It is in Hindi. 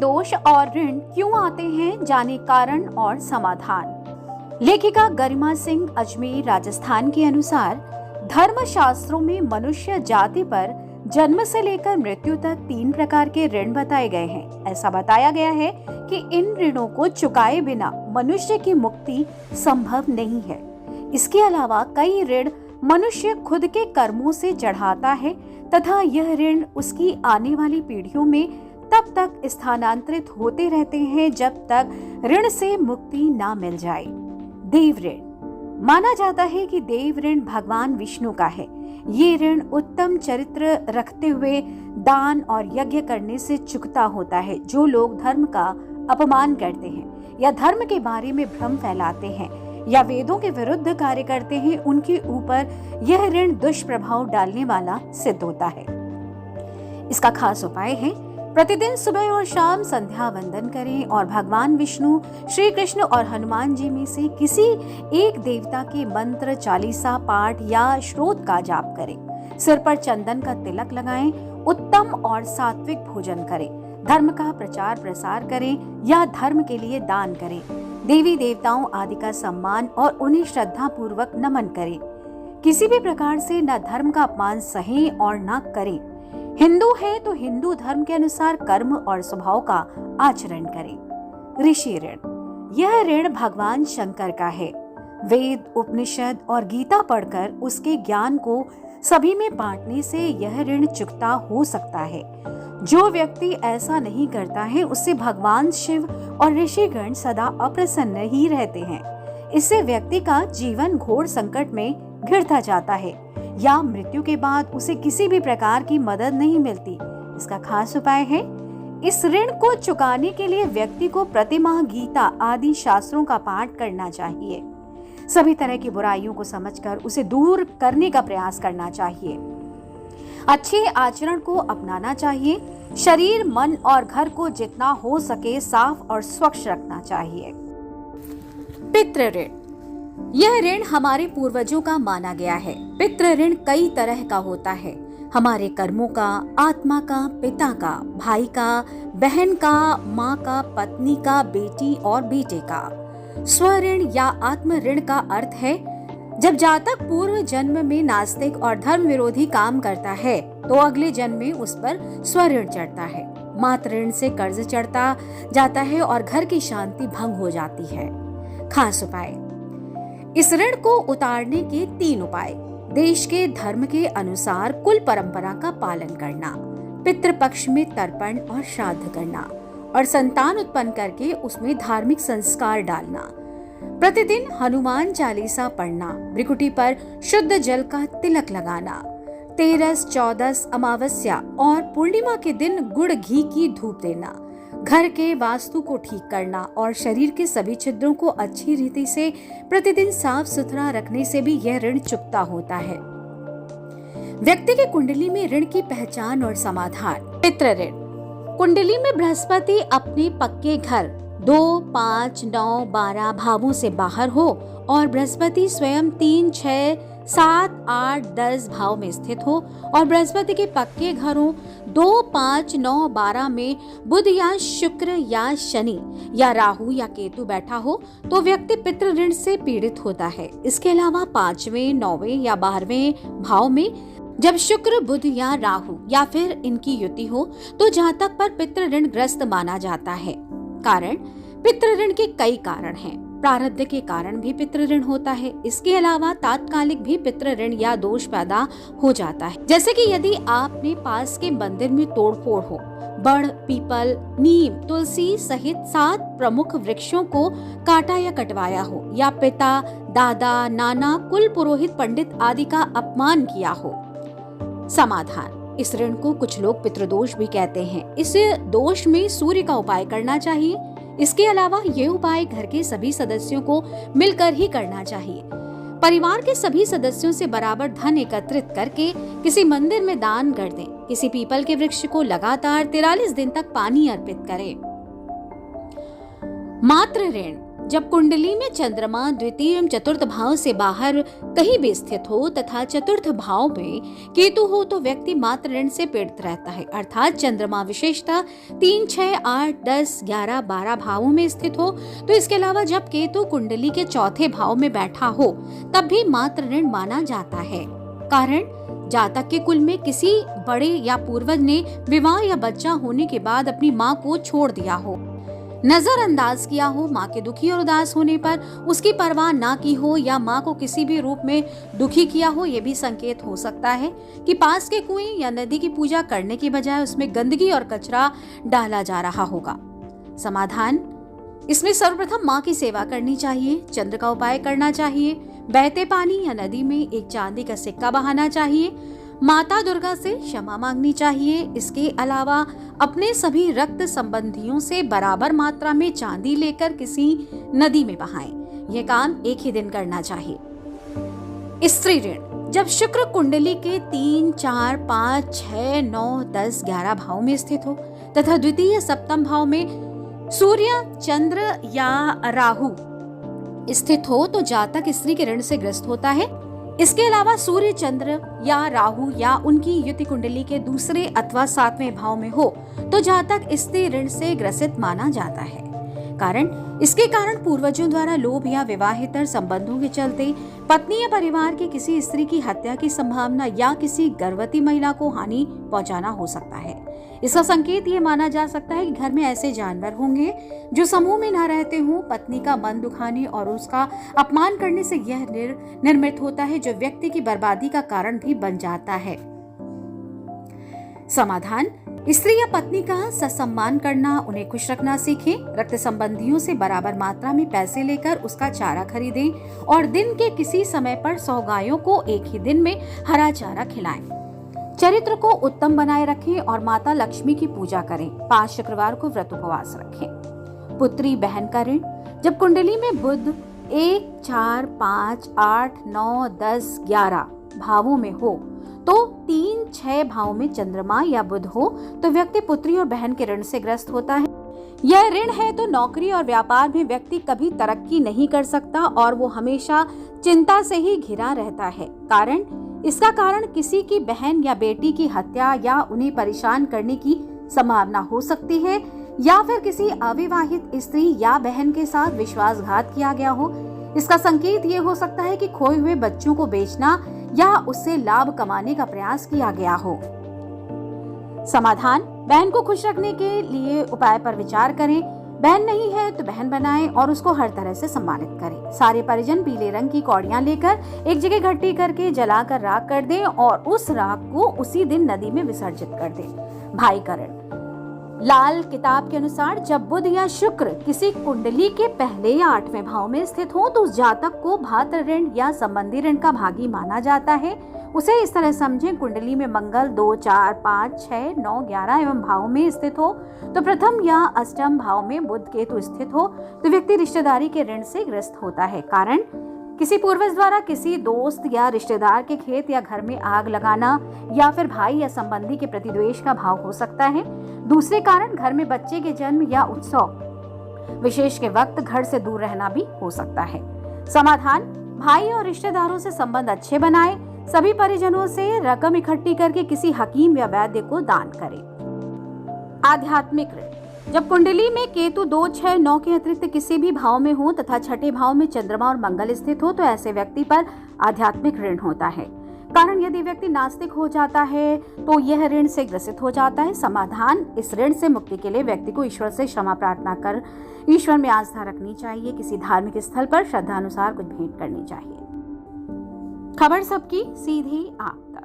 दोष और ऋण क्यों आते हैं, जाने कारण और समाधान। लेखिका गरिमा सिंह अजमेर राजस्थान के अनुसार धर्म शास्त्रों में मनुष्य जाति पर जन्म से लेकर मृत्यु तक 3 प्रकार के ऋण बताए गए हैं। ऐसा बताया गया है कि इन ऋणों को चुकाए बिना मनुष्य की मुक्ति संभव नहीं है। इसके अलावा कई ऋण मनुष्य खुद के कर्मों से चढ़ाता है तथा यह ऋण उसकी आने वाली पीढ़ियों में तब तक स्थानांतरित होते रहते हैं जब तक ऋण से मुक्ति ना मिल जाए। देव ऋण माना जाता है कि देव ऋण भगवान विष्णु का है। ये ऋण उत्तम चरित्र रखते हुए दान और यज्ञ करने से चुकता होता है। जो लोग धर्म का अपमान करते हैं या धर्म के बारे में भ्रम फैलाते हैं या वेदों के विरुद्ध कार्य करते हैं, उनके ऊपर यह ऋण दुष्प्रभाव डालने वाला सिद्ध होता है। इसका खास उपाय है प्रतिदिन सुबह और शाम संध्या वंदन करें और भगवान विष्णु, श्री कृष्ण और हनुमान जी में से किसी एक देवता के मंत्र, चालीसा पाठ या श्रोत का जाप करें। सिर पर चंदन का तिलक लगाएं, उत्तम और सात्विक भोजन करें, धर्म का प्रचार प्रसार करें या धर्म के लिए दान करें, देवी देवताओं आदि का सम्मान और उन्हें श्रद्धा पूर्वक नमन करें। किसी भी प्रकार से न धर्म का अपमान सहें और न करें। हिंदू है तो हिंदू धर्म के अनुसार कर्म और स्वभाव का आचरण करें। ऋषि ऋण यह ऋण भगवान शंकर का है। वेद, उपनिषद और गीता पढ़कर उसके ज्ञान को सभी में बांटने से यह ऋण चुकता हो सकता है। जो व्यक्ति ऐसा नहीं करता है उससे भगवान शिव और ऋषिगण सदा अप्रसन्न ही रहते हैं। इससे व्यक्ति का जीवन घोर संकट में घिरता जाता है या मृत्यु के बाद उसे किसी भी प्रकार की मदद नहीं मिलती। इसका खास उपाय है इस ऋण को चुकाने के लिए व्यक्ति को प्रतिमाह गीता आदि शास्त्रों का पाठ करना चाहिए। सभी तरह की बुराइयों को समझकर उसे दूर करने का प्रयास करना चाहिए। अच्छे आचरण को अपनाना चाहिए। शरीर, मन और घर को जितना हो सके साफ और स्वच्छ रखना चाहिए। पितृ ऋण यह ऋण हमारे पूर्वजों का माना गया है। पितृ ऋण कई तरह का होता है। हमारे कर्मों का, आत्मा का, पिता का, भाई का, बहन का, माँ का, पत्नी का, बेटी और बेटे का। स्वऋण या आत्म ऋण का अर्थ है जब जातक पूर्व जन्म में नास्तिक और धर्म विरोधी काम करता है तो अगले जन्म में उस पर स्वऋण चढ़ता है। मातृ ऋण से कर्ज चढ़ता जाता है और घर की शांति भंग हो जाती है। खास उपाय इस ऋण को उतारने के 3 उपाय। देश के धर्म के अनुसार कुल परंपरा का पालन करना, पितृपक्ष में तर्पण और श्राद्ध करना और संतान उत्पन्न करके उसमें धार्मिक संस्कार डालना। प्रतिदिन हनुमान चालीसा पढ़ना, भृकुटी पर शुद्ध जल का तिलक लगाना, 13, 14 अमावस्या और पूर्णिमा के दिन गुड़ घी की धूप देना, घर के वास्तु को ठीक करना और शरीर के सभी छिद्रों को अच्छी रीति से प्रतिदिन साफ सुथरा रखने से भी यह ऋण चुकता होता है। व्यक्ति की कुंडली में ऋण की पहचान और समाधान। पितृ ऋण कुंडली में बृहस्पति अपने पक्के घर 2, 5, 9, 12 भावों से बाहर हो और बृहस्पति स्वयं 3, 6, 7, 8, 10 भाव में स्थित हो और बृहस्पति के पक्के घरों 2, 5, 9, 12 में बुध या शुक्र या शनि या राहु या केतु बैठा हो तो व्यक्ति पितृ ऋण से पीड़ित होता है। इसके अलावा 5वें, 9वें या 12वें भाव में जब शुक्र, बुध या राहु या फिर इनकी युति हो तो जातक पर पितृ ऋण ग्रस्त माना जाता है। कारण पितृ ऋण के कई कारण हैं। प्रारब्ध के कारण भी पितृ ऋण होता है। इसके अलावा तात्कालिक भी पितृ ऋण या दोष पैदा हो जाता है। जैसे कि यदि आपने पास के मंदिर में तोड़फोड़ हो, बड़, पीपल, नीम, तुलसी सहित 7 प्रमुख वृक्षों को काटा या कटवाया हो या पिता, दादा, नाना, कुल पुरोहित, पंडित आदि का अपमान किया हो। समाधान इस ऋण को कुछ लोग पितृदोष भी कहते हैं। इस दोष में सूर्य का उपाय करना चाहिए। इसके अलावा ये उपाय घर के सभी सदस्यों को मिलकर ही करना चाहिए। परिवार के सभी सदस्यों से बराबर धन एकत्रित करके किसी मंदिर में दान कर दें। किसी पीपल के वृक्ष को लगातार 43 दिन तक पानी अर्पित करें। मातृ ऋण जब कुंडली में चंद्रमा द्वितीय एवं चतुर्थ भाव से बाहर कहीं भी स्थित हो तथा चतुर्थ भाव में केतु हो तो व्यक्ति मात्र ऋण से पीड़ित रहता है। अर्थात चंद्रमा विशेषतः 3, 6, 8, 10, 11, 12 भावों में स्थित हो। तो इसके अलावा जब केतु कुंडली के चौथे भाव में बैठा हो तब भी मात्र ऋण माना जाता है। कारण जातक के कुल में किसी बड़े या पूर्वज ने विवाह या बच्चा होने के बाद अपनी माँ को छोड़ दिया हो, नजरअंदाज किया हो, माँ के दुखी और उदास होने पर उसकी परवाह ना की हो या माँ को किसी भी रूप में दुखी किया हो, ये भी संकेत हो सकता है कि पास के कुएं या नदी की पूजा करने की बजाय उसमें गंदगी और कचरा डाला जा रहा होगा। समाधान: इसमें सर्वप्रथम माँ की सेवा करनी चाहिए, चंद्र का उपाय करना चाहिए, बहते पानी या नदी में एक चांदी का सिक्का बहाना चाहिए, माता दुर्गा से क्षमा मांगनी चाहिए। इसके अलावा अपने सभी रक्त संबंधियों से बराबर मात्रा में चांदी लेकर किसी नदी में बहाएं। यह काम एक ही दिन करना चाहिए। स्त्री ऋण: जब शुक्र कुंडली के 3, 4, 5, 6, 9, 10, 11 भाव में स्थित हो तथा द्वितीय सप्तम भाव में सूर्य, चंद्र या राहु स्थित हो तो जातक स्त्री के ऋण से ग्रस्त होता है। इसके अलावा सूर्य, चंद्र या राहु या उनकी युति कुंडली के दूसरे अथवा 7वें भाव में हो तो जातक स्त्री ऋण से ग्रसित माना जाता है। इसके कारण पूर्वजों द्वारा लोभ या विवाहेतर संबंधों के चलते पत्नी या परिवार की किसी स्त्री की हत्या की संभावना या किसी गर्भवती महिला को हानि पहुंचाना हो सकता है। इसका संकेत ये माना जा सकता है कि घर में ऐसे जानवर होंगे जो समूह में न रहते हों। पत्नी का मन दुखाने और उसका अपमान करने से यह निर्मित होता है, जो व्यक्ति की बर्बादी का कारण भी बन जाता है। समाधान: स्त्री या पत्नी का सत्सम्मान करना, उन्हें खुश रखना सीखें। रक्त संबंधियों से बराबर मात्रा में पैसे लेकर उसका चारा खरीदें और दिन के किसी समय पर 100 गायों को एक ही दिन में हरा चारा खिलाएं। चरित्र को उत्तम बनाए रखें और माता लक्ष्मी की पूजा करें। 5 शुक्रवार को व्रत उपवास रखें। पुत्री बहन का ऋण: जब कुंडली में बुध 1, 4, 5, 8, 9, 10, 11 भावों में हो तो 3, 6 भाव में चंद्रमा या बुध हो तो व्यक्ति पुत्री और बहन के ऋण से ग्रस्त होता है। यह ऋण है तो नौकरी और व्यापार में व्यक्ति कभी तरक्की नहीं कर सकता और वो हमेशा चिंता से ही घिरा रहता है। इसका कारण किसी की बहन या बेटी की हत्या या उन्हें परेशान करने की संभावना हो सकती है या फिर किसी अविवाहित स्त्री या बहन के साथ विश्वासघात किया गया हो। इसका संकेत ये हो सकता है कि खोए हुए बच्चों को बेचना या उससे लाभ कमाने का प्रयास किया गया हो। समाधान: बहन को खुश रखने के लिए उपाय पर विचार करें। बहन नहीं है तो बहन बनाएं और उसको हर तरह से सम्मानित करें। सारे परिजन पीले रंग की कौड़ियां लेकर एक जगह इकट्ठी करके जलाकर राख कर दें और उस राख को उसी दिन नदी में विसर्जित कर दें। भाई का ऋण: लाल किताब के अनुसार जब बुध या शुक्र किसी कुंडली के पहले या 8वें भाव में स्थित हो तो उस जातक को भातृ ऋण या संबंधी ऋण का भागी माना जाता है। उसे इस तरह समझें, कुंडली में मंगल 2, 4, 5, 6, 9, 11 एवं भाव में स्थित हो तो प्रथम या अष्टम भाव में बुध केतु स्थित हो तो व्यक्ति रिश्तेदारी के ऋण से ग्रस्त होता है। कारण किसी पूर्वज द्वारा किसी दोस्त या रिश्तेदार के खेत या घर में आग लगाना या फिर भाई या संबंधी के प्रति द्वेष का भाव हो सकता है। दूसरे कारण घर में बच्चे के जन्म या उत्सव विशेष के वक्त घर से दूर रहना भी हो सकता है। समाधान: भाई और रिश्तेदारों से संबंध अच्छे बनाएं। सभी परिजनों से रकम इकट्ठी करके किसी हकीम या वैद्य को दान करें। आध्यात्मिक ऋण: जब कुंडली में केतु 2, 6, 9 के अतिरिक्त किसी भी भाव में हो तथा छठे भाव में चंद्रमा और मंगल स्थित हो तो ऐसे व्यक्ति पर आध्यात्मिक ऋण होता है। कारण यदि व्यक्ति नास्तिक हो जाता है तो यह ऋण से ग्रसित हो जाता है। समाधान: इस ऋण से मुक्ति के लिए व्यक्ति को ईश्वर से क्षमा प्रार्थना कर ईश्वर में आस्था रखनी चाहिए। किसी धार्मिक स्थल पर श्रद्धा अनुसार कुछ भेंट करनी चाहिए। खबर सबकी, सीधी आप तक।